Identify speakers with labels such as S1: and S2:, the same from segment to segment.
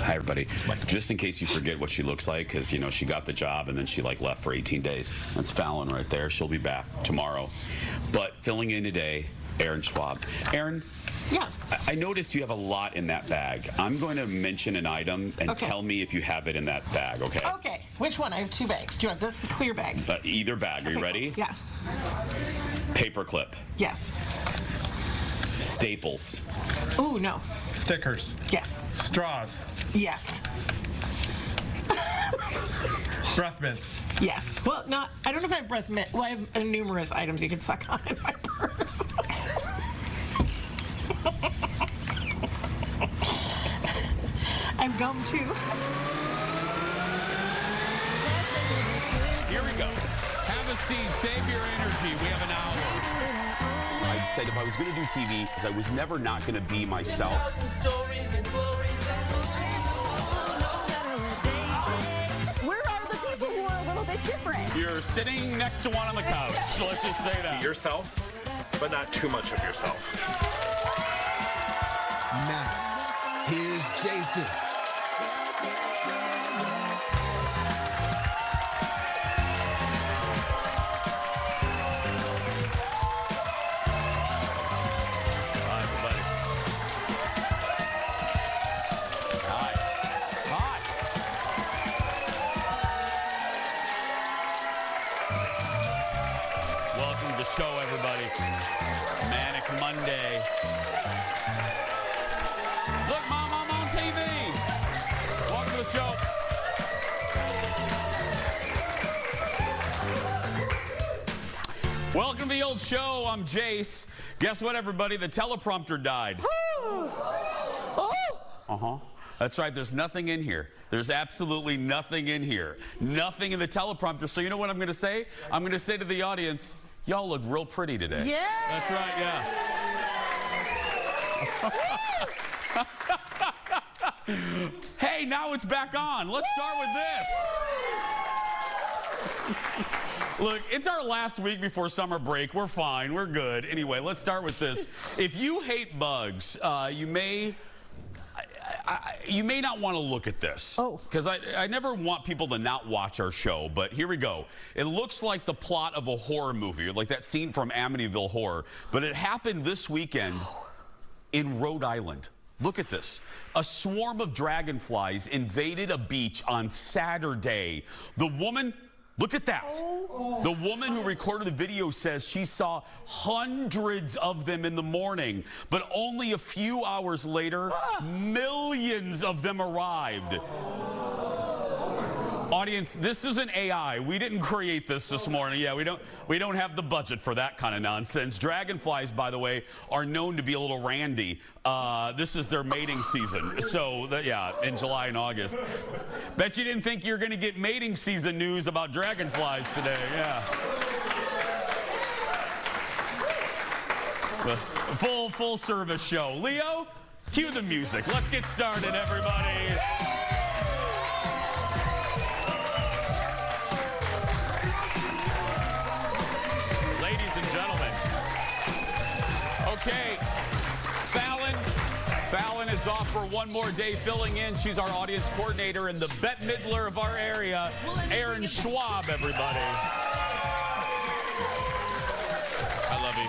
S1: Hi, everybody. Just in case you forget what she looks like, because, you know, she got the job and then she, like, left for 18 days. That's Fallon right there. She'll be back tomorrow. But filling in today, Aaron Schwab. Aaron?
S2: Yeah.
S1: I noticed you have a lot in that bag. I'm going to mention an item and tell me if you have it in that bag, okay?
S2: Okay. Which one? I have 2 bags. Do you want this, the clear bag?
S1: Either bag. Are you ready?
S2: Cool. Yeah.
S1: Paperclip.
S2: Yes.
S1: Staples.
S2: Ooh, no.
S3: Stickers.
S2: Yes.
S3: Straws.
S2: Yes.
S3: Breath mints.
S2: Yes. Well, no, I don't know if I have breath mint. Well, I have numerous items you can suck on in my purse. I have gum, too.
S4: Here we go. Have a seat. Save your energy. We have an hour.
S1: I said if I was going to do TV, I was never not going to be myself.
S5: Where are the people who are a little bit different?
S4: You're sitting next to one on the couch. Let's just say that.
S6: Be yourself, but not too much of yourself.
S7: Now, here's Jason.
S4: Hi, everybody. Hi. Hi. Welcome to the show, everybody. Manic Monday. Look, Mom, I'm on TV. Welcome to the show. Welcome to the old show. I'm Jace. Guess what, everybody? The teleprompter died. Uh-huh. That's right. There's nothing in here. There's absolutely nothing in here. Nothing in the teleprompter. So you know what I'm going to say? I'm going to say to the audience, y'all look real pretty today.
S2: Yeah.
S4: That's right, yeah. Hey, now it's back on. Let's start with this. Look, it's our last week before summer break. We're fine. We're good. Anyway, let's start with this. If you hate bugs, you may not want to look at this.
S2: Oh.
S4: Because I never want people to not watch our show, but here we go. It looks like the plot of a horror movie, like that scene from Amityville Horror, but it happened this weekend in Rhode Island. Look at this. A swarm of dragonflies invaded a beach on Saturday. The woman... Look at that. The woman who recorded the video says she saw hundreds of them in the morning, but only a few hours later, millions of them arrived. Audience, this isn't AI. We didn't create this morning. Yeah, we don't have the budget for that kind of nonsense. Dragonflies, by the way, are known to be a little randy. This is their mating season. So, yeah, in July and August. Bet you didn't think you were going to get mating season news about dragonflies today. Yeah. Full service show. Leo, cue the music. Let's get started, everybody. Ladies and gentlemen. Okay, Fallon is off for one more day filling in. She's our audience coordinator and the Bette Midler of our area, Aaron Schwab, everybody. I love you.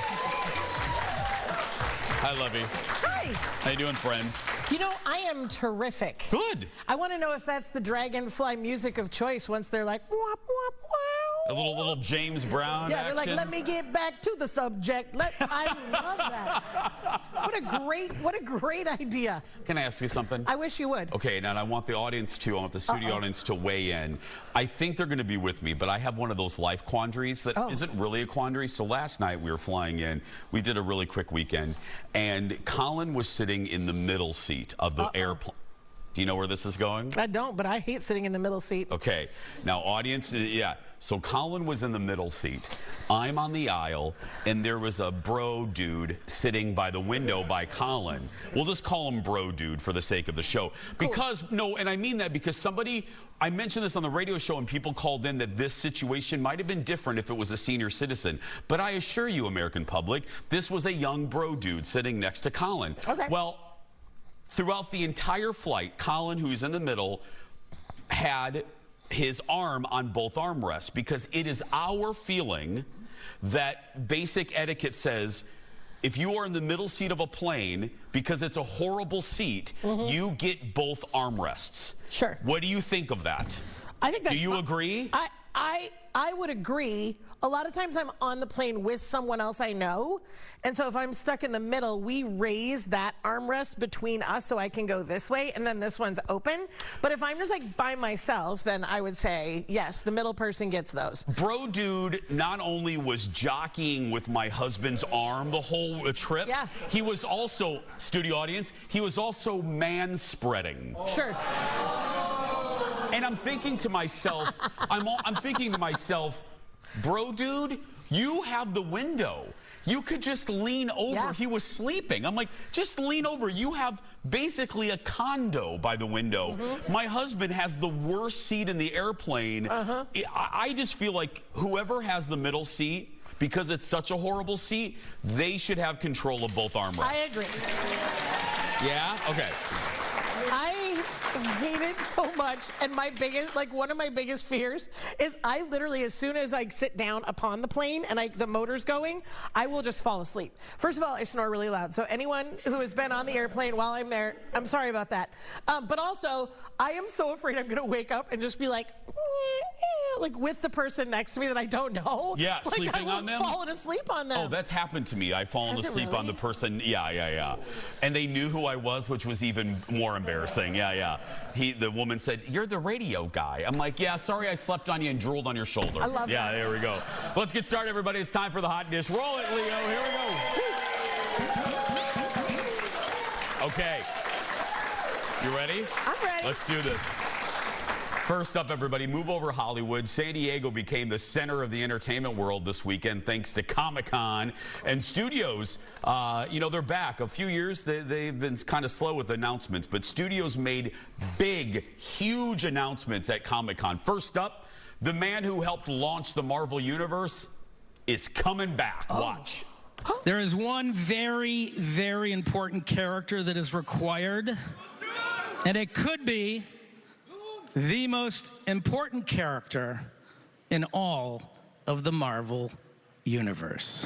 S4: I love you.
S2: Hi.
S4: How you doing, friend?
S2: You know, I am terrific.
S4: Good.
S2: I want to know if that's the Dragonfly music of choice once they're like, wop, wop, wow.
S4: A little James Brown
S2: Yeah, they're like,
S4: action.
S2: let me get back to the subject. I love that. What a great idea.
S4: Can I ask you something?
S2: I wish you would.
S4: Okay, now I want the audience to, I want the studio audience to weigh in. I think they're going to be with me, but I have one of those life quandaries that isn't really a quandary. So last night we were flying in. We did a really quick weekend, and Colin was sitting in the middle seat of the airplane. Do you know where this is going?
S2: I don't, but I hate sitting in the middle seat.
S4: Okay, now audience, yeah. So Colin was in the middle seat. I'm on the aisle, and there was a bro dude sitting by the window by Colin. We'll just call him bro dude for the sake of the show. Because, no, and I mean that because somebody, I mentioned this on the radio show and people called in that this situation might have been different if it was a senior citizen. But I assure you, American public, this was a young bro dude sitting next to Colin.
S2: Okay.
S4: Well, throughout the entire flight, Colin, who's in the middle, had his arm on both armrests because it is our feeling that basic etiquette says if you are in the middle seat of a plane, because it's a horrible seat, you get both armrests.
S2: Sure.
S4: What do you think of that?
S2: I think that's
S4: Do you agree?
S2: I would agree. A lot of times I'm on the plane with someone else I know. And so if I'm stuck in the middle, we raise that armrest between us so I can go this way and then this one's open. But if I'm just like by myself, then I would say, yes, the middle person gets those.
S4: Bro dude not only was jockeying with my husband's arm the whole trip, he was also, studio audience, he was also man-spreading.
S2: Sure.
S4: And I'm thinking to myself, I'm thinking to myself, bro dude, you have the window. You could just lean over.
S2: Yeah.
S4: He was sleeping. I'm like, just lean over. You have basically a condo by the window. My husband has the worst seat in the airplane. I just feel like whoever has the middle seat, because it's such a horrible seat, they should have control of both armrests.
S2: I agree.
S4: Yeah? Okay.
S2: I hate it so much, and my biggest, like one of my biggest fears is I literally, as soon as I sit down upon the plane and the motor's going, I will just fall asleep. First of all, I snore really loud, so anyone who has been on the airplane while I'm there, I'm sorry about that. But also, I am so afraid I'm gonna wake up and just be like with the person next to me that I don't know.
S4: Yeah,
S2: like
S4: sleeping on them?
S2: Falling asleep on them.
S4: Oh, that's happened to me. I've fallen asleep on the person. Yeah. And they knew who I was, which was even more embarrassing. Yeah. The woman said, "You're the radio guy." I'm like, "Yeah, sorry I slept on you and drooled on your shoulder."
S2: I love that.
S4: Yeah, there we go. Let's get started, everybody. It's time for the hot dish. Roll it, Leo. Here we go. Okay. You ready?
S2: I'm ready.
S4: Let's do this. First up, everybody, move over Hollywood. San Diego became the center of the entertainment world this weekend thanks to Comic-Con. And studios, they're back. A few years, they've been kind of slow with announcements, but studios made big, huge announcements at Comic-Con. First up, the man who helped launch the Marvel Universe is coming back. Watch.
S8: There is one very, very important character that is required, and it could be the most important character in all of the Marvel Universe.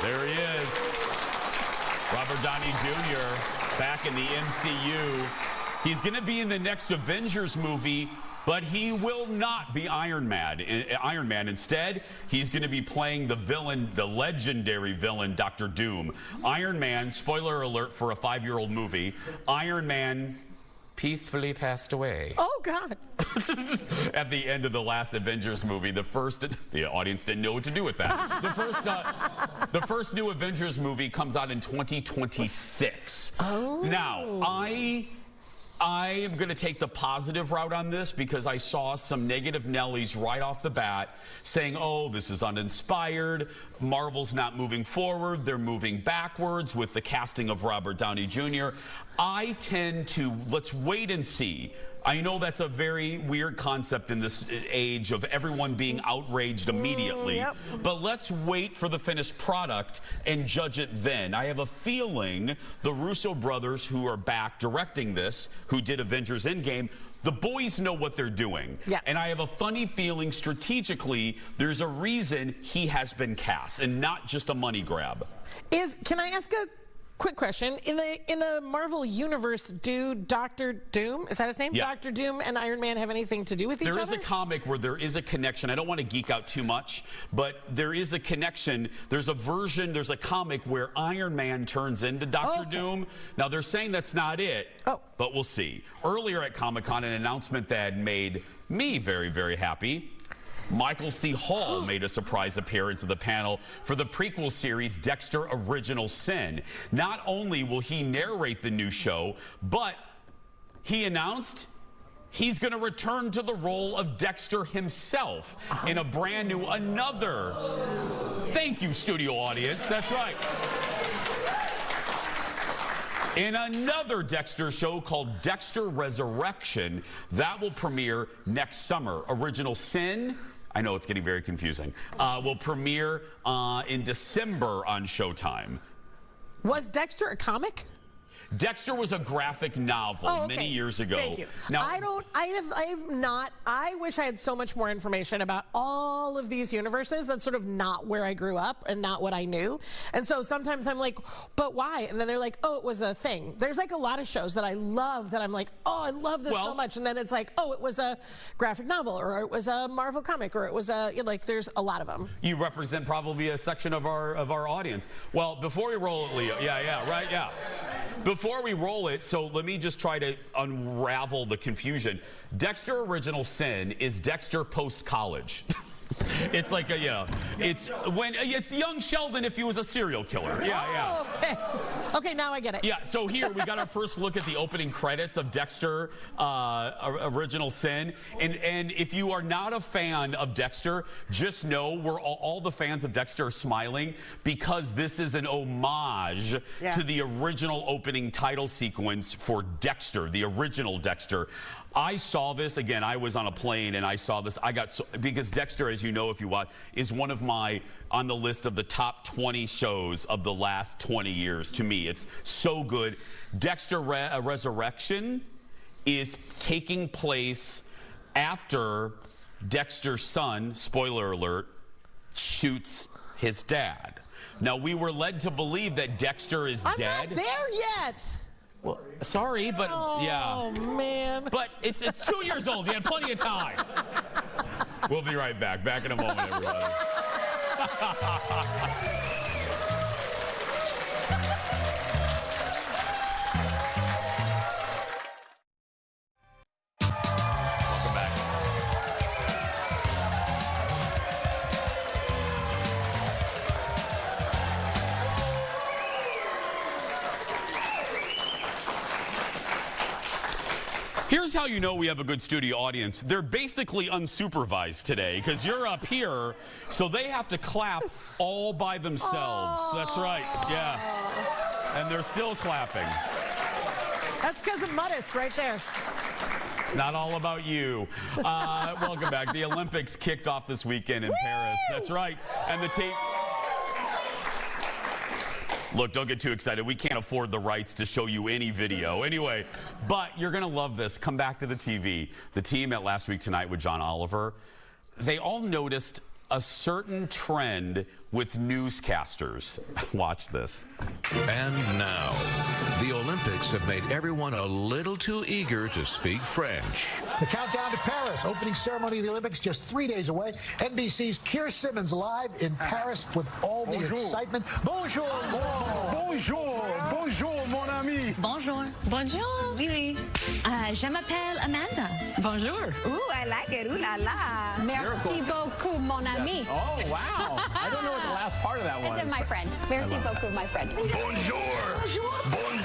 S4: There he is. Robert Downey Jr. back in the MCU. He's going to be in the next Avengers movie, but he will not be Iron Man. Instead, he's going to be playing the villain, the legendary villain, Dr. Doom. Iron Man, spoiler alert for a 5-year-old movie, Iron Man peacefully passed away.
S2: Oh, God.
S4: At the end of the last Avengers movie, the audience didn't know what to do with that. The first new Avengers movie comes out in 2026.
S2: Oh.
S4: Now, I am going to take the positive route on this because I saw some negative Nellies right off the bat saying, oh, this is uninspired. Marvel's not moving forward. They're moving backwards with the casting of Robert Downey Jr. I tend to, let's wait and see. I know that's a very weird concept in this age of everyone being outraged immediately, but let's wait for the finished product and judge it then. I have a feeling the Russo brothers, who are back directing this, who did Avengers Endgame, the boys know what they're doing.
S2: Yeah.
S4: And I have a funny feeling strategically there's a reason he has been cast and not just a money grab.
S2: Can I ask a quick question? In the Marvel Universe, do Dr. Doom, is that his name?
S4: Yeah.
S2: Dr. Doom and Iron Man have anything to do with each other?
S4: There is a comic where there is a connection. I don't want to geek out too much, but there is a connection. There's a comic where Iron Man turns into Dr. Doom. Now, they're saying that's not it, but we'll see. Earlier at Comic-Con, an announcement that made me very, very happy. Michael C. Hall made a surprise appearance at the panel for the prequel series Dexter Original Sin. Not only will he narrate the new show, but he announced he's going to return to the role of Dexter himself in a brand new, thank you, studio audience, that's right. In another Dexter show called Dexter Resurrection, that will premiere next summer. Original Sin, I know it's getting very confusing, will premiere in December on Showtime.
S2: Was Dexter a comic?
S4: Dexter was a graphic novel many years ago.
S2: Thank you.
S4: Now,
S2: I wish I had so much more information about all of these universes. That's sort of not where I grew up and not what I knew. And so sometimes I'm like, but why? And then they're like, oh, it was a thing. There's like a lot of shows that I love that I'm like, oh, I love this so much. And then it's like, oh, it was a graphic novel, or it was a Marvel comic, or it was a, like, there's a lot of them.
S4: You represent probably a section of our audience. Well, before we roll it, Leo, before we roll it, so let me just try to unravel the confusion. Dexter Original Sin is Dexter post-college. It's like it's young Sheldon if he was a serial killer.
S2: Oh, okay. Okay, now I get it.
S4: Yeah, so here we got our first look at the opening credits of Dexter Original Sin. And if you are not a fan of Dexter, just know all the fans of Dexter are smiling because this is an homage to the original opening title sequence for Dexter, the original Dexter. I saw this, again, I was on a plane and I saw this. Because Dexter, as you know, if you watch, is one of on the list of the top 20 shows of the last 20 years. To me, it's so good. Dexter Resurrection is taking place after Dexter's son, spoiler alert, shoots his dad. Now, we were led to believe that Dexter is dead.
S2: I'm not there yet.
S4: Well, sorry, but
S2: Oh, man.
S4: But it's 2 years old. You had plenty of time. We'll be right back. Back in a moment, everybody. Welcome back. Here's how you know we have a good studio audience. They're basically unsupervised today because you're up here, so they have to clap all by themselves. That's right, yeah. And they're still clapping.
S2: That's because of Muddis right there.
S4: It's not all about you. Welcome back. The Olympics kicked off this weekend in Paris. That's right. And the tape... Look, don't get too excited. We can't afford the rights to show you any video. Anyway, but you're going to love this. Come back to the TV. The team at Last Week Tonight with John Oliver, they all noticed a certain trend with newscasters. Watch this.
S9: And now, the Olympics have made everyone a little too eager to speak French.
S10: The countdown to Paris, opening ceremony of the Olympics just 3 days away. NBC's Keir Simmons live in Paris with all the excitement. Bonjour, bonjour, bonjour, mon ami.
S11: Bonjour. Bonjour. Oui, oui. Je m'appelle Amanda. Bonjour. Ooh, I like it. Ooh la la.
S5: Merci beaucoup, mon ami.
S12: Oh, wow. I don't know what the last part of that was.
S5: This is my friend. Merci beaucoup, my friend.
S13: Bonjour.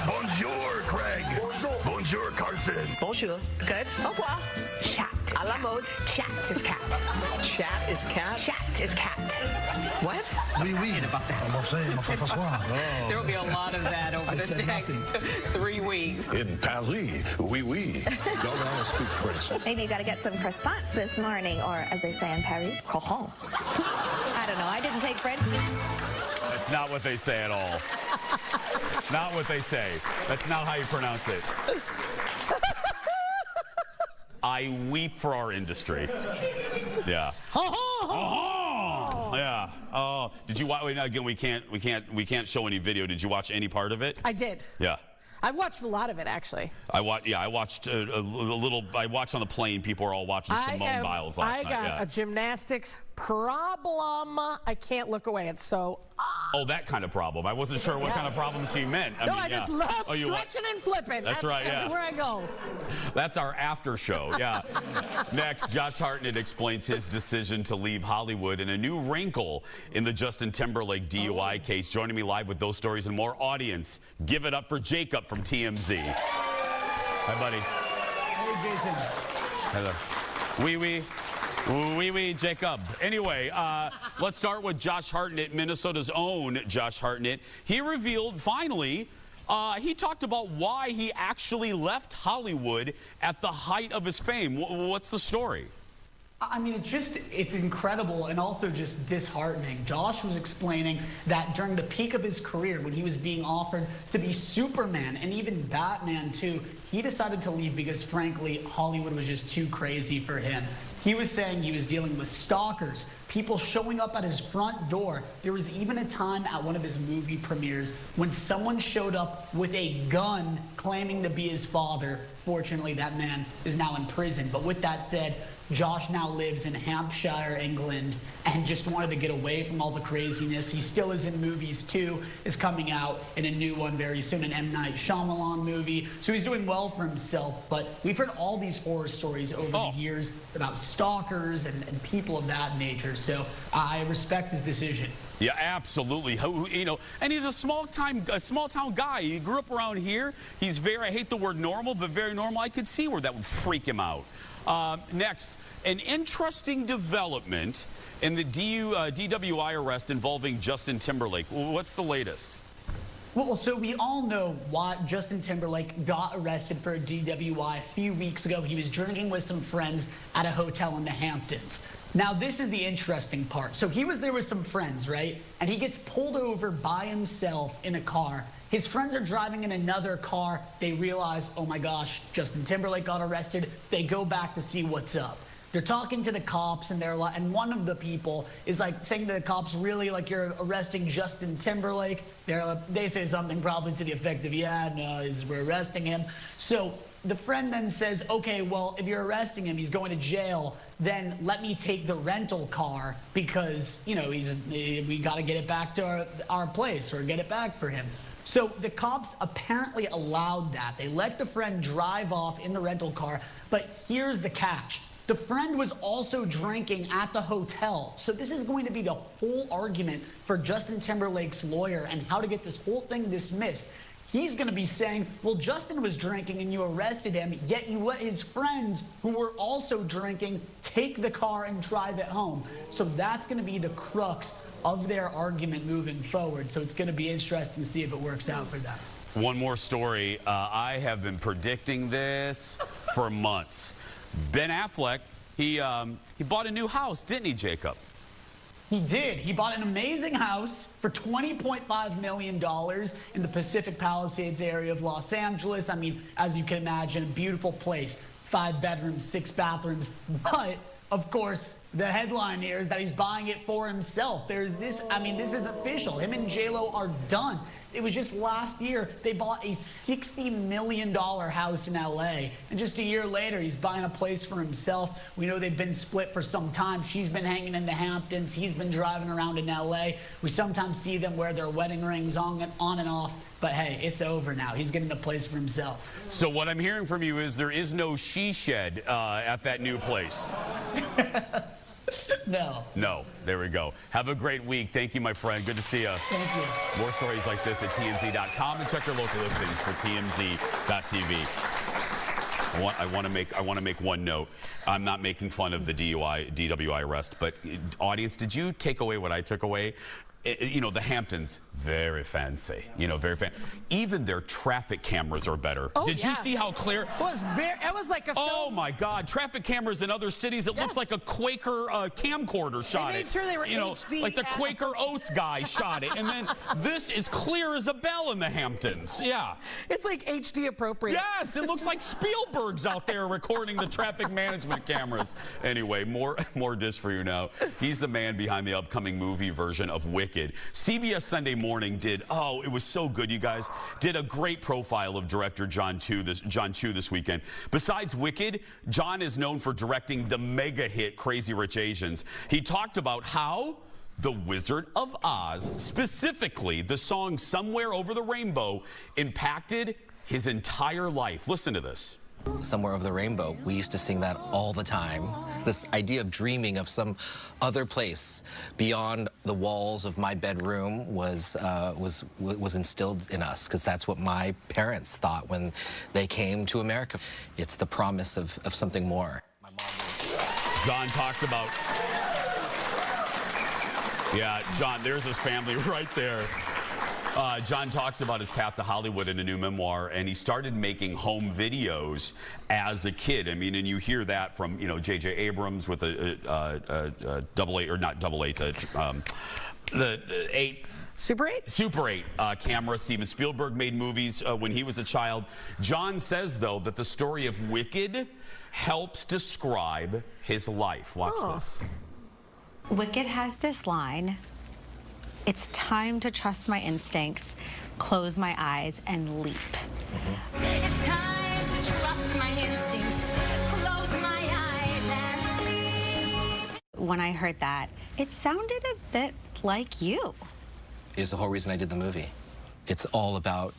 S13: Bonjour, Craig.
S10: Bonjour.
S13: Bonjour, Carson.
S11: Bonjour. Good. Au revoir. Chat. À la mode. Chat is cat.
S12: Chat is cat?
S11: Chat is cat.
S12: What?
S10: Oui, oui.
S11: There will be a lot of that over the next 3 weeks.
S13: In Paris, oui, oui.
S9: Don't know how to speak French.
S5: Maybe you got to get some croissants this morning, or as they say in Paris, croissant.
S11: I don't know. I didn't take French.
S4: That's not what they say at all. Not what they say. That's not how you pronounce it. I weep for our industry. Yeah. Yeah. Oh, did you watch? Wait, no, again, we can't show any video. Did you watch any part of it?
S2: I did.
S4: Yeah.
S2: I've watched a lot of it, actually.
S4: I watched a little. I watched on the plane. People were all watching Simone Biles last night.
S2: I got a gymnastics problem. I can't look away. It's so.
S4: Oh, that kind of problem. I wasn't sure what kind of problem she meant.
S2: I just love stretching and flipping.
S4: That's right, yeah.
S2: Everywhere I go.
S4: That's our after show, yeah. Next, Josh Hartnett explains his decision to leave Hollywood and a new wrinkle in the Justin Timberlake DUI case. Joining me live with those stories and more, audience, give it up for Jacob from TMZ. Hi, buddy.
S12: Hey, Jason.
S4: Hello. Oui, Jacob. Anyway, let's start with Josh Hartnett, Minnesota's own Josh Hartnett. He revealed, finally, He talked about why he actually left Hollywood at the height of his fame. What's the story?
S14: I mean, it's incredible and also just disheartening. Josh was explaining that during the peak of his career, when he was being offered to be Superman and even Batman too, he decided to leave because, frankly, Hollywood was just too crazy for him. He was saying he was dealing with stalkers, people showing up at his front door. There was even a time at one of his movie premieres when someone showed up with a gun claiming to be his father. Fortunately, that man is now in prison. But with that said, Josh now lives in Hampshire, England, and just wanted to get away from all the craziness. He still is in movies too, is coming out in a new one very soon, an M. Night Shyamalan movie. So he's doing well for himself, but we've heard all these horror stories over the years about stalkers and people of that nature. So I respect his decision.
S4: Yeah, absolutely. You know, and he's a small-town guy. He grew up around here. He's very, I hate the word normal, but very normal. I could see where that would freak him out. Next, an interesting development in the DWI arrest involving Justin Timberlake. What's the latest?
S14: Well, so we all know why Justin Timberlake got arrested for a DWI a few weeks ago. He was drinking with some friends at a hotel in the Hamptons. Now, this is the interesting part. So he was there with some friends, right? And he gets pulled over by himself in a car. His friends are driving in another car. They realize, oh my gosh, Justin Timberlake got arrested. They go back to see what's up. They're talking to the cops, and and one of the people is like saying to the cops, really, like, you're arresting Justin Timberlake? They say something probably to the effect of, yeah, no, we're arresting him. So the friend then says, okay, well, if you're arresting him, he's going to jail, then let me take the rental car because, you know, we got to get it back to our place or get it back for him. So the cops apparently allowed that. They let the friend drive off in the rental car, but here's the catch. The friend was also drinking at the hotel. So this is going to be the whole argument for Justin Timberlake's lawyer and how to get this whole thing dismissed. He's going to be saying, well, Justin was drinking and you arrested him, yet you let his friends who were also drinking take the car and drive it home. So that's going to be the crux of their argument moving forward. So it's going to be interesting to see if it works out for them.
S4: One more story. I have been predicting this for months. Ben Affleck, he bought a new house, didn't he, Jacob?
S14: He did. He bought an amazing house for $20.5 million in the Pacific Palisades area of Los Angeles. I mean, as you can imagine, a beautiful place. 5 bedrooms, 6 bathrooms. But, of course, the headline here is that he's buying it for himself. There's this, I mean, this is official. Him and J-Lo are done. It was just last year they bought a $60 million house in LA. And just a year later, he's buying a place for himself. We know they've been split for some time. She's been hanging in the Hamptons. He's been driving around in LA. We sometimes see them wear their wedding rings on and off. But hey, it's over now. He's getting a place for himself.
S4: So what I'm hearing from you is there is no she shed at that new place.
S14: No.
S4: No. There we go. Have a great week. Thank you, my friend. Good to see you.
S14: Thank you.
S4: More stories like this at TMZ.com and check your local listings for TMZ.tv. I want to make one note. I'm not making fun of the DWI arrest, but audience, did you take away what I took away? You know, the Hamptons, very fancy. You know, very fancy. Even their traffic cameras are better.
S2: Oh,
S4: Did you see how clear?
S2: It was like a film.
S4: Oh my God! Traffic cameras in other cities, it looks like a Quaker camcorder shot it.
S2: They made sure they were
S4: HD. Like the Quaker Oats guy shot it, and then this is clear as a bell in the Hamptons. Yeah.
S2: It's like HD appropriate.
S4: Yes, it looks like Spielberg's out there recording the traffic management cameras. Anyway, more dish for you now. He's the man behind the upcoming movie version of Wicked. CBS Sunday Morning did, it was so good, you guys, did a great profile of director John Chu this weekend. Besides Wicked, John is known for directing the mega hit Crazy Rich Asians. He talked about how The Wizard of Oz, specifically the song Somewhere Over the Rainbow, impacted his entire life. Listen to this.
S15: Somewhere Over the Rainbow. We used to sing that all the time. It's this idea of dreaming of some other place beyond the walls of my bedroom was instilled in us, because that's what my parents thought when they came to America. It's the promise of something more.
S4: John talks about, yeah, John, there's his family right there. John talks about his path to Hollywood in a new memoir, and he started making home videos as a kid. I mean, and you hear that from, you know, J.J. Abrams with the 8.
S2: Super 8?
S4: Super 8 camera. Steven Spielberg made movies when he was a child. John says, though, that the story of Wicked helps describe his life. Watch this.
S16: Wicked has this line, "It's time to trust my instincts, close my eyes, and leap."
S11: It's time to trust my instincts, close my eyes and leave.
S16: When I heard that, it sounded a bit like you.
S15: Is the whole reason I did the movie. It's all about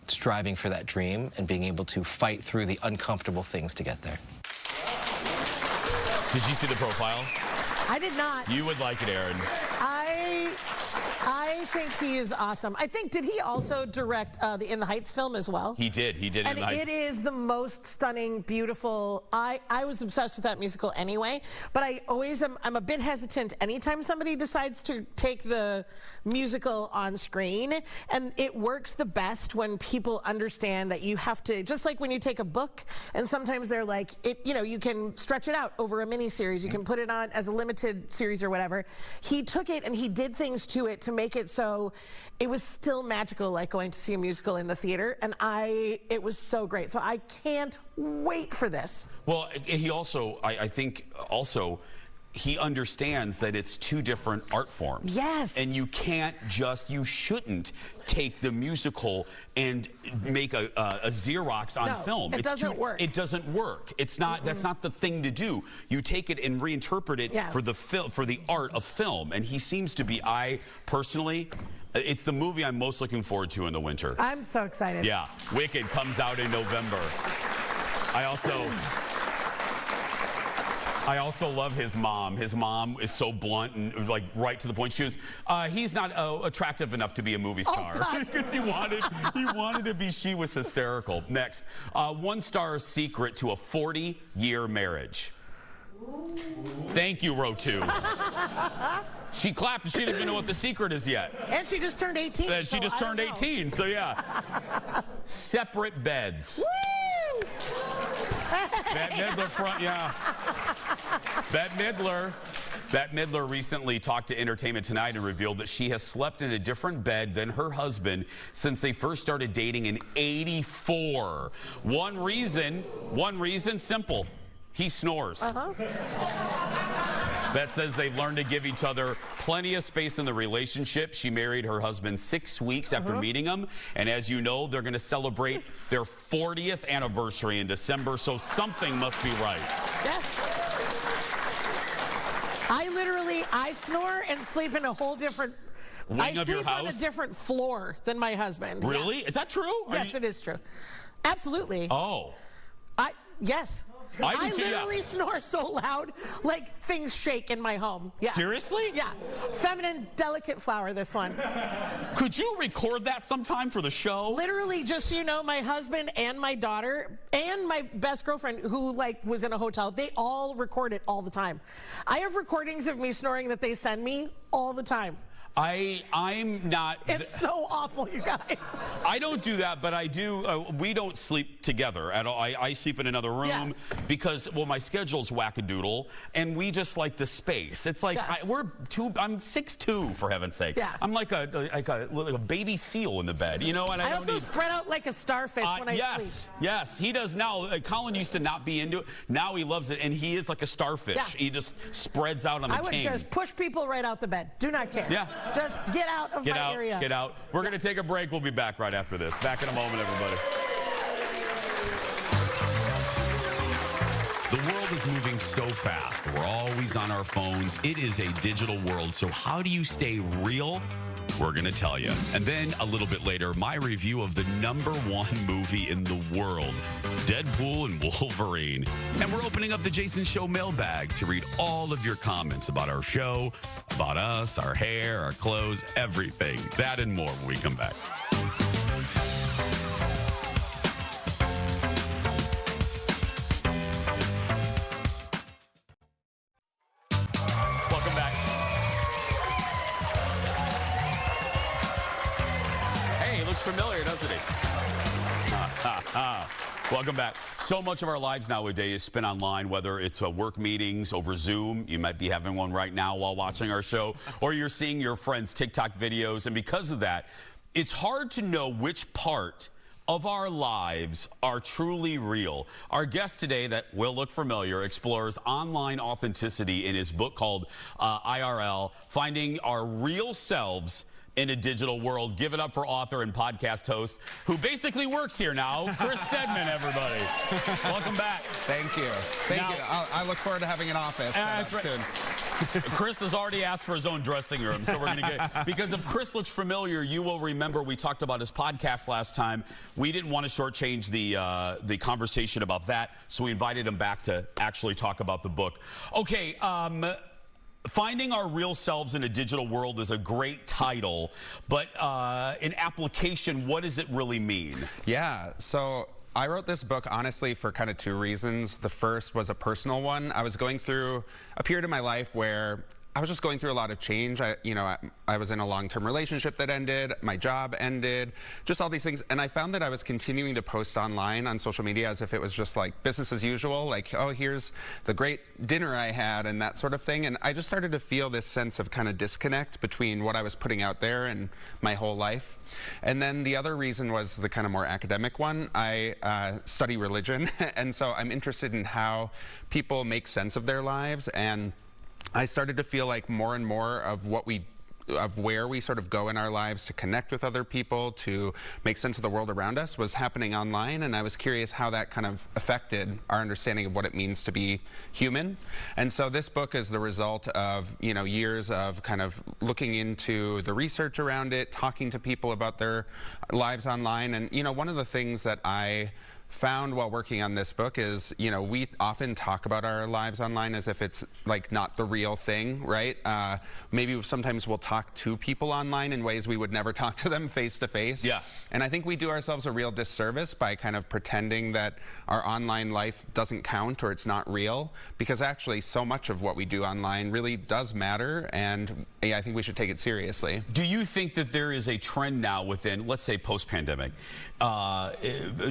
S15: striving for that dream and being able to fight through the uncomfortable things to get there.
S4: Did you see the profile?
S2: I did not.
S4: You would like it, Aaron.
S2: I think he is awesome. I think, did he also direct the In the Heights film as well?
S4: He did. He did.
S2: And it is the most stunning, beautiful. I was obsessed with that musical anyway, but I always I'm a bit hesitant anytime somebody decides to take the musical on screen, and it works the best when people understand that you have to, just like when you take a book, and sometimes they're like, you know, you can stretch it out over a mini series, you can put it on as a limited series or whatever. He took it and he did things to it to make it so it was still magical, like going to see a musical in the theater, and it was so great. So I can't wait for this.
S4: Well, he also, I think also, he understands that it's two different art forms.
S2: Yes.
S4: And you can't just, you shouldn't take the musical and make a Xerox on film.
S2: It doesn't work.
S4: It doesn't work. It's not, that's not the thing to do. You take it and reinterpret it for the art of film. And he seems to be, I personally, it's the movie I'm most looking forward to in the winter.
S2: I'm so excited.
S4: Yeah, Wicked comes out in November. I also love his mom. His mom is so blunt and like right to the point. She was, he's not attractive enough to be a movie star because he wanted to be. She was hysterical. Next, one star's secret to a 40-year marriage. Thank you, row 2. She clapped. She didn't even know what the secret is yet.
S2: And she just turned 18.
S4: She just turned 18. So yeah, separate beds.
S2: Woo!
S4: Bette Midler front, yeah. Bette Midler recently talked to Entertainment Tonight and revealed that she has slept in a different bed than her husband since they first started dating in '84. One reason, simple. He snores. Bette says they've learned to give each other plenty of space in the relationship. She married her husband 6 weeks after meeting him. And as you know, they're going to celebrate their 40th anniversary in December. So something must be right.
S2: Yeah. I snore and sleep in a whole different
S4: wing of your house?
S2: I sleep on a different floor than my husband.
S4: Really?
S2: Yeah.
S4: Is that true?
S2: Yes, it is true. Absolutely.
S4: Oh.
S2: Yes. I literally snore so loud, like things shake in my home. Yeah.
S4: Seriously?
S2: Yeah. Feminine, delicate flower, this one.
S4: Could you record that sometime for the show?
S2: Literally, just so you know, my husband and my daughter and my best girlfriend, who was in a hotel, they all record it all the time. I have recordings of me snoring that they send me all the time.
S4: I'm not.
S2: It's so awful, you guys.
S4: I don't do that, but I do. We don't sleep together at all. I sleep in another room because, well, my schedule's wackadoodle, and we just like the space. It's like I'm 6'2", for heaven's sake.
S2: Yeah.
S4: I'm like a baby seal in the bed, you know. And
S2: I also spread out like a starfish when I sleep.
S4: Yes, he does now. Colin used to not be into it. Now he loves it, and he is like a starfish.
S2: Yeah.
S4: He just spreads out on the king.
S2: I would just push people right out the bed. Do not care.
S4: Yeah.
S2: Just get out of my area.
S4: Get out. We're going to take a break. We'll be back right after this. Back in a moment, everybody.
S1: The world is moving so fast. We're always on our phones. It is a digital world. So how do you stay real? We're going to tell you. And then a little bit later, my review of the #1 movie in the world, Deadpool and Wolverine. And we're opening up the Jason Show mailbag to read all of your comments about our show, about us, our hair, our clothes, everything. That and more when we come back.
S4: Welcome back. So much of our lives nowadays is spent online, whether it's work meetings over Zoom. You might be having one right now while watching our show, or you're seeing your friends' TikTok videos. And because of that, it's hard to know which part of our lives are truly real. Our guest today, that will look familiar, explores online authenticity in his book called IRL, Finding Our Real Selves in a Digital World. Give it up for author and podcast host who basically works here now, Chris Stedman, everybody. Welcome back.
S17: Thank you. Thank you. I look forward to having an office soon.
S4: Chris has already asked for his own dressing room, so we're going to get, because if Chris looks familiar, you will remember we talked about his podcast last time. We didn't want to shortchange the conversation about that, so we invited him back to actually talk about the book. Okay, Finding Our Real Selves in a Digital World is a great title, but in application, what does it really mean?
S17: Yeah, so I wrote this book, honestly, for kind of two reasons. The first was a personal one. I was going through a period of my life where I was just going through a lot of change. I was in a long-term relationship that ended, my job ended, just all these things. And I found that I was continuing to post online on social media as if it was just like business as usual, like, oh, here's the great dinner I had and that sort of thing. And I just started to feel this sense of kind of disconnect between what I was putting out there and my whole life. And then the other reason was the kind of more academic one. I study religion, and so I'm interested in how people make sense of their lives. And I started to feel like more and more of where we sort of go in our lives to connect with other people, to make sense of the world around us, was happening online, and I was curious how that kind of affected our understanding of what it means to be human. And so this book is the result of, years of kind of looking into the research around it, talking to people about their lives online. And, one of the things that I found while working on this book is, we often talk about our lives online as if it's like not the real thing, right? Maybe sometimes we'll talk to people online in ways we would never talk to them face to face.
S4: Yeah.
S17: And I think we do ourselves a real disservice by kind of pretending that our online life doesn't count or it's not real, because actually so much of what we do online really does matter, and I think we should take it seriously.
S4: Do you think that there is a trend now within, let's say, post-pandemic,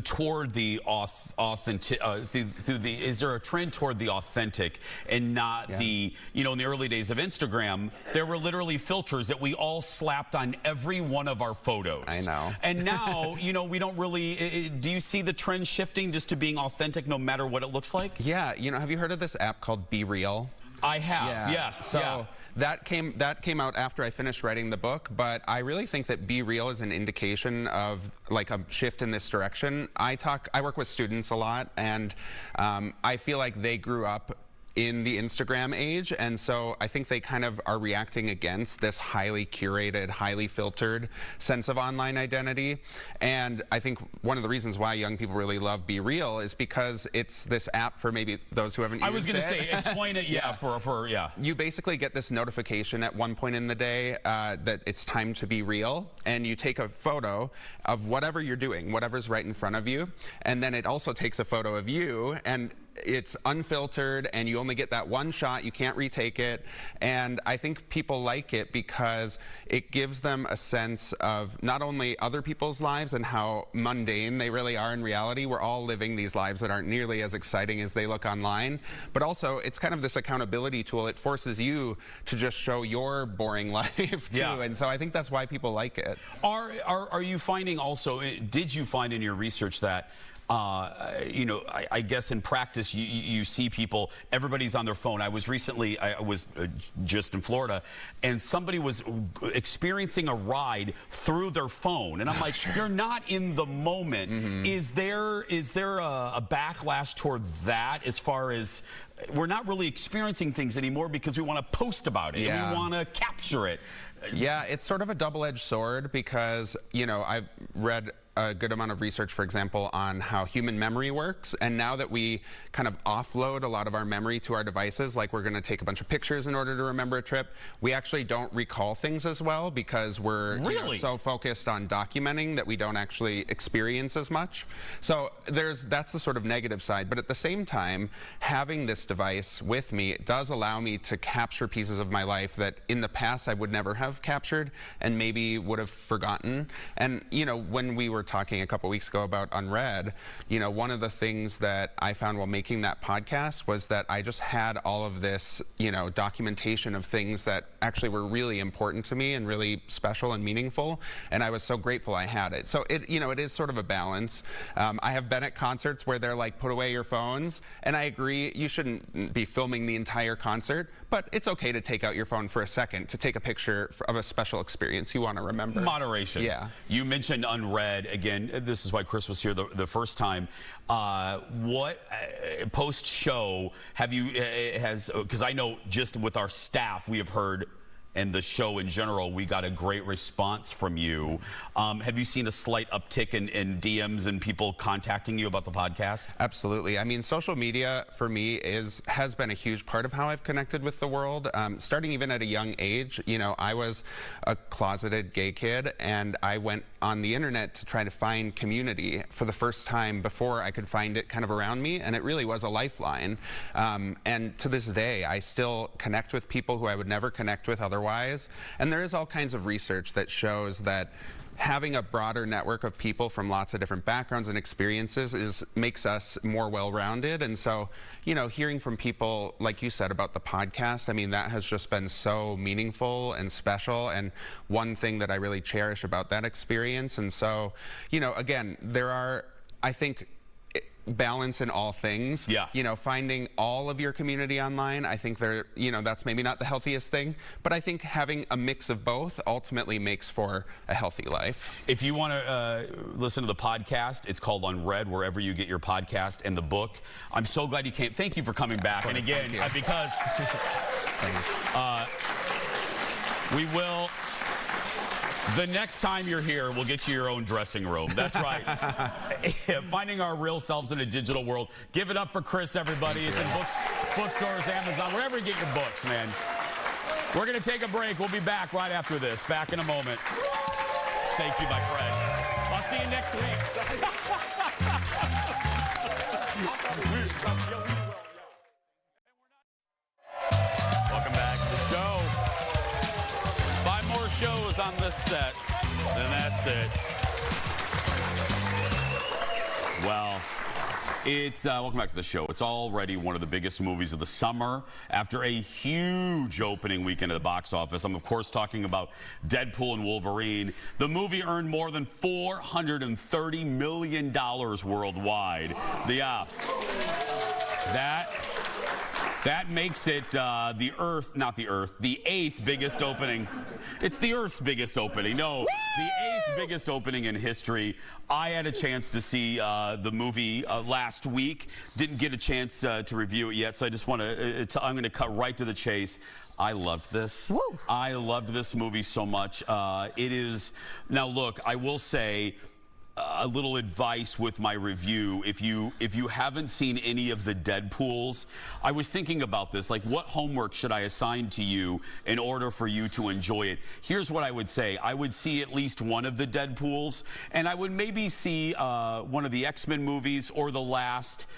S4: toward the authentic, is there a trend toward the authentic and not the, in the early days of Instagram, there were literally filters that we all slapped on every one of our photos.
S17: I know.
S4: And now, we don't really, do you see the trend shifting just to being authentic no matter what it looks like?
S17: Yeah, have you heard of this app called Be Real?
S4: I have, yes.
S17: So that came out after I finished writing the book, but I really think that Be Real is an indication of like a shift in this direction. I work with students a lot, and I feel like they grew up in the Instagram age, and so I think they kind of are reacting against this highly curated, highly filtered sense of online identity. And I think one of the reasons why young people really love Be Real is because it's this app for maybe those who haven't used it.
S4: I was going to say, explain it, yeah.
S17: You basically get this notification at one point in the day that it's time to be real, and you take a photo of whatever you're doing, whatever's right in front of you, and then it also takes a photo of you, and it's unfiltered, and you only get that one shot. You can't retake it. And I think people like it because it gives them a sense of not only other people's lives and how mundane they really are in reality. We're all living these lives that aren't nearly as exciting as they look online. But also, it's kind of this accountability tool. It forces you to just show your boring life too.
S4: Yeah.
S17: And so I think that's why people like it.
S4: Are you finding also, did you find in your research that I guess in practice you see people, everybody's on their phone. I was just in Florida, and somebody was experiencing a ride through their phone, and I'm like, you're not in the moment. Mm-hmm. Is there a backlash toward that, as far as we're not really experiencing things anymore because we want to post about it, and we want to capture it?
S17: Yeah, it's sort of a double-edged sword because, I've read a good amount of research, for example, on how human memory works. And now that we kind of offload a lot of our memory to our devices, like we're going to take a bunch of pictures in order to remember a trip, we actually don't recall things as well because we're so focused on documenting that we don't actually experience as much. So that's the sort of negative side. But at the same time, having this device with me, it does allow me to capture pieces of my life that in the past I would never have captured and maybe would have forgotten. And, when we were were talking a couple weeks ago about Unread, you know, one of the things that I found while making that podcast was that I just had all of this, you know, documentation of things that actually were really important to me and really special and meaningful, and I was so grateful I had it. So it, you know, it is sort of a balance. I have been at concerts where they're like, put away your phones, and I agree, you shouldn't be filming the entire concert, but it's okay to take out your phone for a second to take a picture of a special experience you want to remember.
S4: Moderation.
S17: Yeah.
S4: You mentioned Unread. Again, this is why Chris was here the first time. What post-show have you, because I know just with our staff, we have heard, and the show in general, we got a great response from you. Have you seen a slight uptick in DMs and people contacting you about the podcast?
S17: Absolutely. I mean, social media for me has been a huge part of how I've connected with the world. Starting even at a young age, you know, I was a closeted gay kid, and I went on the internet to try to find community for the first time before I could find it kind of around me, and it really was a lifeline. And to this day, I still connect with people who I would never connect with otherwise. And there is all kinds of research that shows that having a broader network of people from lots of different backgrounds and experiences makes us more well-rounded. And so, you know, hearing from people, like you said, about the podcast, I mean, that has just been so meaningful and special, and one thing that I really cherish about that experience. And so, you know, again, there are, I think, balance in all things.
S4: Yeah.
S17: You know, finding all of your community online, I think you know, that's maybe not the healthiest thing, but I think having a mix of both ultimately makes for a healthy life.
S4: If you want to listen to the podcast, it's called Unread, wherever you get your podcast, and the book. I'm so glad you came. Thank you for coming back. And again, because we will. The next time you're here, we'll get you your own dressing room. That's right. Finding our real selves in a digital world. Give it up for Chris, everybody. It's in bookstores, Amazon, wherever you get your books, man. We're going to take a break. We'll be back right after this. Back in a moment. Thank you, my friend. I'll see you next week. Welcome back to the show. 5 more shows on this set, and that's it. Well, it's welcome back to the show. It's already one of the biggest movies of the summer after a huge opening weekend at the box office. I'm, of course, talking about Deadpool and Wolverine. The movie earned more than $430 million worldwide. That makes it the 8th biggest opening. It's the Earth's biggest opening. No, the 8th biggest opening in history. I had a chance to see the movie last week. Didn't get a chance to review it yet, so I just want to, I'm going to cut right to the chase. I loved this. Woo. I loved this movie so much. It is, now look, I will say, a little advice with my review. If you haven't seen any of the Deadpools, I was thinking about this, like, what homework should I assign to you in order for you to enjoy it? Here's what I would say. I would see at least one of the Deadpools, and I would maybe see one of the X-Men movies, or the last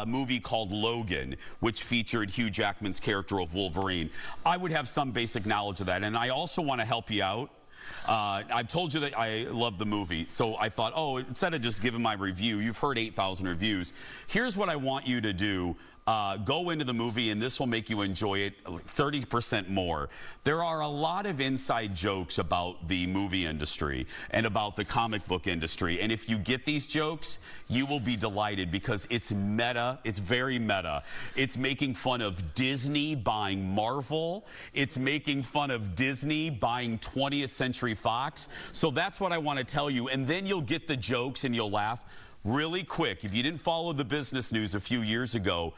S4: movie called Logan, which featured Hugh Jackman's character of Wolverine. I would have some basic knowledge of that, and I also want to help you out. I've told you that I love the movie, so I thought, oh, instead of just giving my review, you've heard 8,000 reviews. Here's what I want you to do. Go into the movie, and this will make you enjoy it 30% more. There are a lot of inside jokes about the movie industry and about the comic book industry, and if you get these jokes, you will be delighted, because it's meta. It's very meta. It's making fun of Disney buying Marvel. It's making fun of Disney buying 20th Century Fox. So that's what I want to tell you, and then you'll get the jokes and you'll laugh. Really quick, if you didn't follow the business news a few years ago,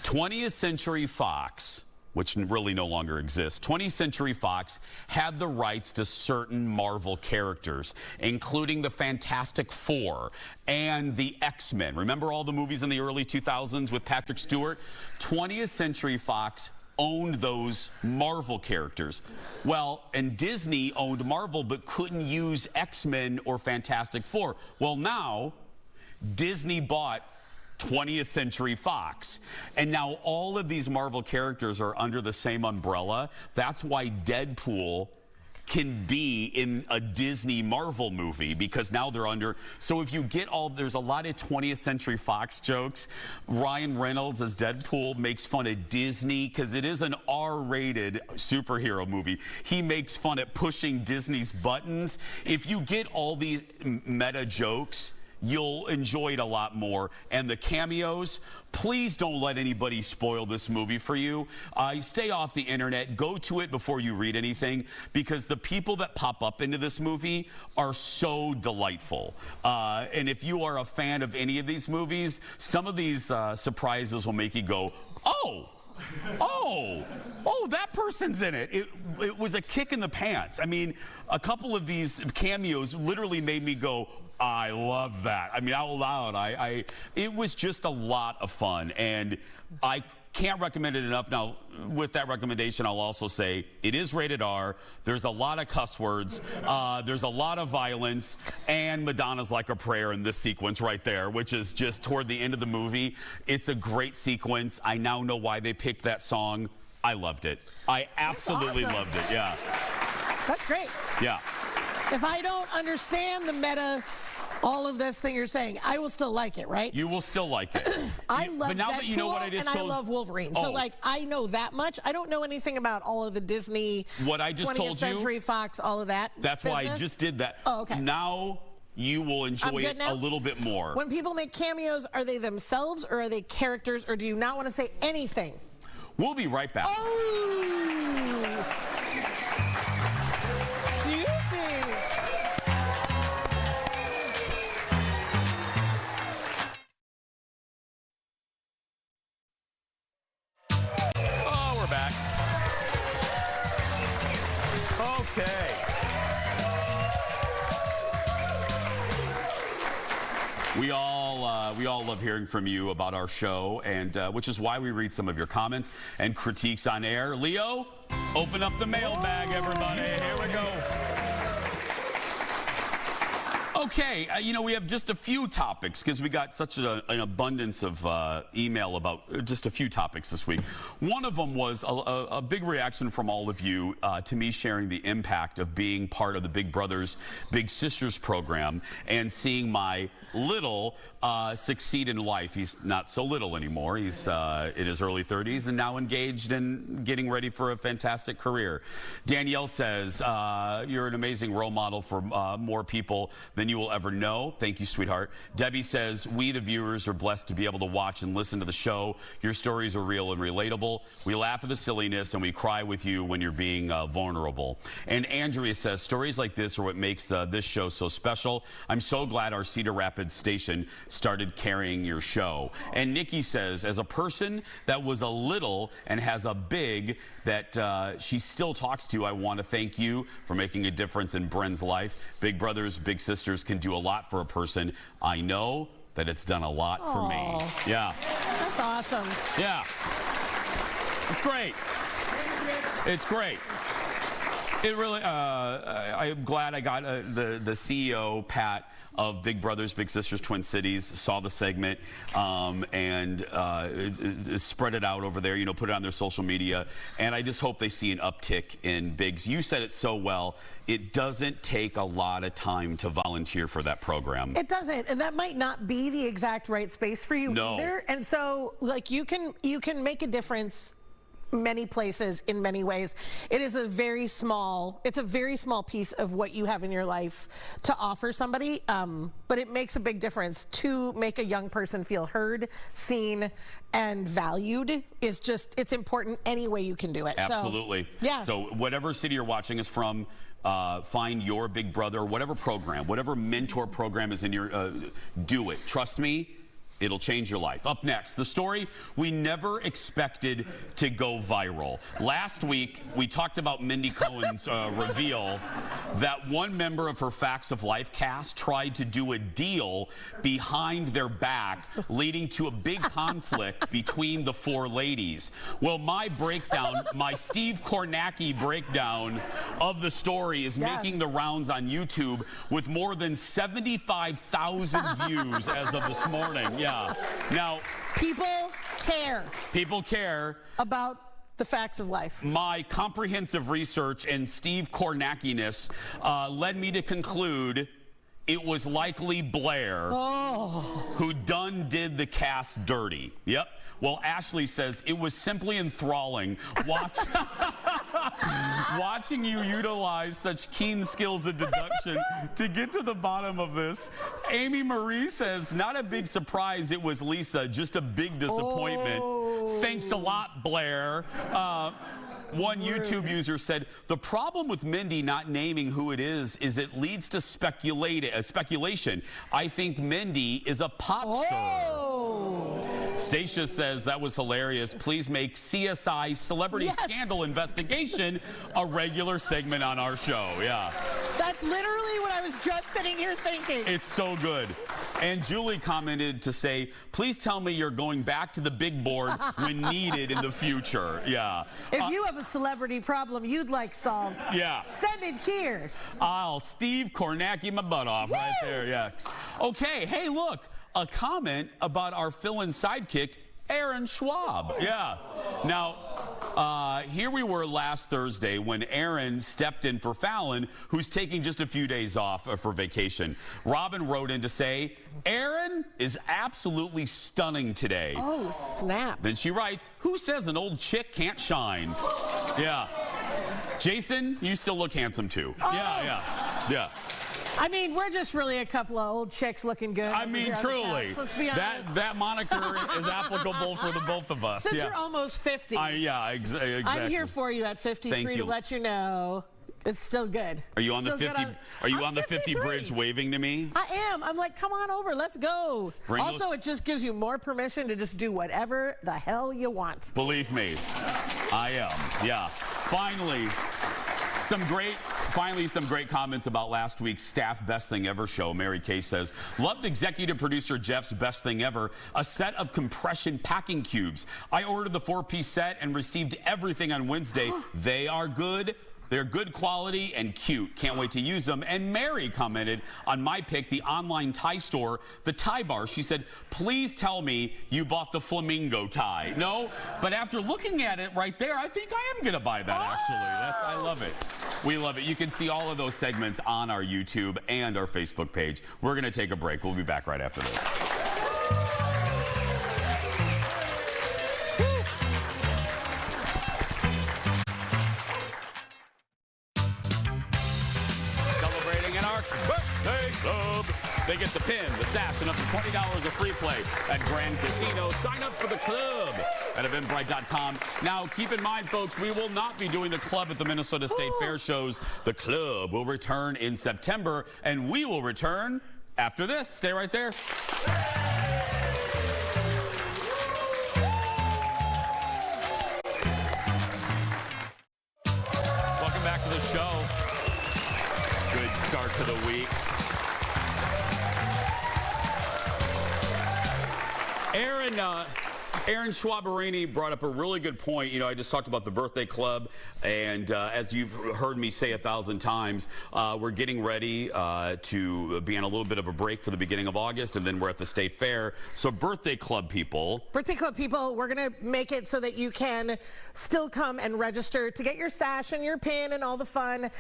S4: 20th Century Fox, which really no longer exists, 20th Century Fox had the rights to certain Marvel characters, including the Fantastic Four and the X-Men. Remember all the movies in the early 2000s with Patrick Stewart? 20th Century Fox owned those Marvel characters. Well, and Disney owned Marvel but couldn't use X-Men or Fantastic Four. Well, now Disney bought 20th Century Fox, and now all of these Marvel characters are under the same umbrella. That's why Deadpool can be in a Disney Marvel movie because now they're under. So if you get there's a lot of 20th Century Fox jokes. Ryan Reynolds as Deadpool makes fun of Disney because it is an R-rated superhero movie. He makes fun at pushing Disney's buttons. If you get all these meta jokes, you'll enjoy it a lot more. And the cameos, please don't let anybody spoil this movie for you. Stay off the internet. Go to it before you read anything, because the people that pop up into this movie are so delightful. And if you are a fan of any of these movies, some of these surprises will make you go, oh, that person's in it. It was a kick in the pants. I mean, a couple of these cameos literally made me go, I love that. I mean, out loud, it was just a lot of fun, and I can't recommend it enough. Now, with that recommendation, I'll also say it is rated R. There's a lot of cuss words. There's a lot of violence, and Madonna's Like a Prayer in this sequence right there, which is just toward the end of the movie. It's a great sequence. I now know why they picked that song. I loved it. I absolutely loved it. Yeah.
S2: That's great.
S4: Yeah.
S2: If I don't understand the meta, all of this thing you're saying, I will still like it, right?
S4: You will still like it.
S2: I love
S4: but now
S2: Deadpool,
S4: that you know what I just
S2: and
S4: told,
S2: I love Wolverine. So, like, I know that much. I don't know anything about all of the Disney,
S4: what I just
S2: 20th
S4: told
S2: Century
S4: you,
S2: Fox, all of that.
S4: That's
S2: business.
S4: why I just did that.
S2: Oh, okay.
S4: Now you will enjoy it a little bit more.
S2: When people make cameos, are they themselves or are they characters, or do you not want to say anything?
S4: We'll be right back.
S2: Oh! Juicy.
S4: Oh, we're back. Okay. We all love hearing from you about our show, and which is why we read some of your comments and critiques on air. Leo, open up the mailbag, everybody. Here we go. Okay, you know, we have just a few topics because we got such an abundance of email about just a few topics this week. One of them was a big reaction from all of you to me sharing the impact of being part of the Big Brothers Big Sisters program and seeing my little succeed in life. He's not so little anymore. He's in his early 30s and now engaged and getting ready for a fantastic career. Danielle says, you're an amazing role model for more people than you will ever know. Thank you, sweetheart. Debbie says, we, the viewers, are blessed to be able to watch and listen to the show. Your stories are real and relatable. We laugh at the silliness and we cry with you when you're being vulnerable. And Andrea says, stories like this are what makes this show so special. I'm so glad our Cedar Rapids station started carrying your show. And Nikki says, as a person that was a little and has a big that she still talks to, I want to thank you for making a difference in Bren's life. Big Brothers, Big Sisters can do a lot for a person. I know that it's done a lot for me. Yeah.
S2: That's awesome.
S4: Yeah. It's great. It's great. It really, I'm glad I got the CEO, Pat, of Big Brothers Big Sisters Twin Cities, saw the segment and spread it out over there, you know, put it on their social media. And I just hope they see an uptick in Bigs. You said it so well. It doesn't take a lot of time to volunteer for that program.
S2: It doesn't, and that might not be the exact right space for you either. And so, like, you can make a difference many places in many ways. It is a very small piece of what you have in your life to offer somebody, but it makes a big difference. To make a young person feel heard, seen, and valued is just, it's important any way you can do it.
S4: Absolutely.
S2: So, yeah.
S4: So whatever city you're watching us from, find your Big Brother, whatever program, whatever mentor program is in your, do it. Trust me, it'll change your life. Up next, the story we never expected to go viral. Last week, we talked about Mindy Cohen's reveal that one member of her Facts of Life cast tried to do a deal behind their back, leading to a big conflict between the four ladies. Well, my breakdown, my Steve Kornacki breakdown of the story is making the rounds on YouTube with more than 75,000 views as of this morning. Yeah. Now,
S2: people care.
S4: People care
S2: about the facts of life.
S4: My comprehensive research and Steve Kornackiness led me to conclude it was likely Blair who did the cast dirty. Yep. Well, Ashley says it was simply enthralling watching you utilize such keen skills of deduction to get to the bottom of this. Amy Marie says, not a big surprise it was Lisa, just a big disappointment. Thanks a lot, Blair. One YouTube user said, the problem with Mindy not naming who it is it leads to speculation. I think Mindy is a pot stirrer. Stacia says, that was hilarious. Please make CSI Celebrity Scandal Investigation a regular segment on our show. Yeah.
S2: That's literally what I was just sitting here thinking.
S4: It's so good. And Julie commented to say, please tell me you're going back to the big board when needed in the future. Yeah.
S2: If you have a celebrity problem you'd like solved, send it here.
S4: I'll Steve Kornacki my butt off right there. Yeah. Okay. Hey, look. A comment about our fill-in sidekick, Aaron Schwab. Yeah. Now, here we were last Thursday when Aaron stepped in for Fallon, who's taking just a few days off for vacation. Robin wrote in to say, Aaron is absolutely stunning today.
S2: Oh, snap.
S4: Then she writes, who says an old chick can't shine? Yeah. Jason, you still look handsome too. Yeah.
S2: I mean, we're just really a couple of old chicks looking good.
S4: I mean, truly.
S2: Let's be honest.
S4: That moniker is applicable for the both of us.
S2: Since you're almost 50.
S4: Exactly.
S2: I'm here for you at 53 to let you know it's still good.
S4: Are you on the 50? Are you on the 50 bridge waving to me?
S2: I am. I'm like, come on over. Let's go. Also, it just gives you more permission to just do whatever the hell you want.
S4: Believe me, I am. Yeah. Finally, some great comments about last week's Staff Best Thing Ever show. Mary Kay says, loved executive producer Jeff's Best Thing Ever, a set of compression packing cubes. I ordered the 4-piece set and received everything on Wednesday. They are good. They're good quality and cute. Can't wait to use them. And Mary commented on my pick, the online tie store, the tie bar. She said, please tell me you bought the flamingo tie. No, but after looking at it right there, I think I am going to buy that, actually. I love it. We love it. You can see all of those segments on our YouTube and our Facebook page. We're going to take a break. We'll be back right after this. Birthday Club. They get the pin, the sash, and up to $20 of free play at Grand Casino. Sign up for the club at eventbrite.com. Now, keep in mind, folks, we will not be doing the club at the Minnesota State Fair shows. The club will return in September, and we will return after this. Stay right there. Welcome back to the show. Good start to the week. Aaron Schwaberini brought up a really good point. You know, I just talked about the birthday club, and as you've heard me say 1,000 times, we're getting ready to be on a little bit of a break for the beginning of August, and then we're at the State Fair. So birthday club people,
S2: we're going to make it so that you can still come and register to get your sash and your pin and all the fun.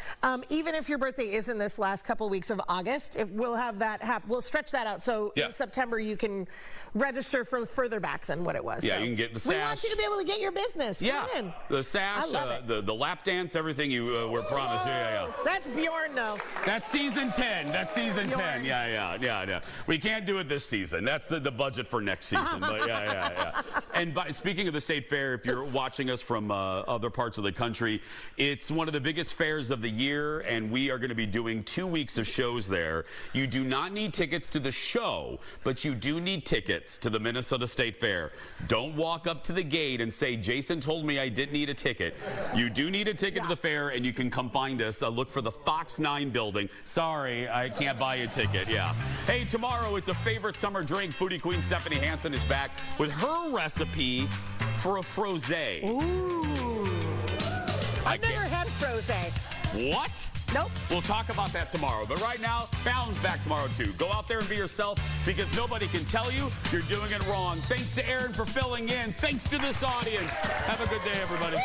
S2: Even if your birthday is in this last couple weeks of August, if we'll have that happen, we'll stretch that out. So in September, you can register for further back than what it was.
S4: Yeah,
S2: so
S4: you can get the sash.
S2: We want you to be able to get your business. Come in.
S4: The sash, the lap dance, everything you were promised. Yeah.
S2: That's Bjorn, though.
S4: That's season 10. That's season 10. Yeah. We can't do it this season. That's the budget for next season. But yeah. And speaking of the State Fair, if you're watching us from other parts of the country, it's one of the biggest fairs of the year, and we are going to be doing 2 weeks of shows there. You do not need tickets to the show, but you do need tickets to the Minnesota State Fair. Don't walk up to the gate and say, Jason told me I didn't need a ticket. You do need a ticket to the fair, and you can come find us. Look for the Fox 9 building. Sorry, I can't buy you a ticket. Yeah. Hey, tomorrow it's a favorite summer drink. Foodie Queen Stephanie Hansen is back with her recipe for a frosé.
S2: Ooh. I've never had frosé.
S4: What?
S2: Nope.
S4: We'll talk about that tomorrow. But right now, Fallon's back tomorrow, too. Go out there and be yourself because nobody can tell you you're doing it wrong. Thanks to Aaron for filling in. Thanks to this audience. Have a good day, everybody.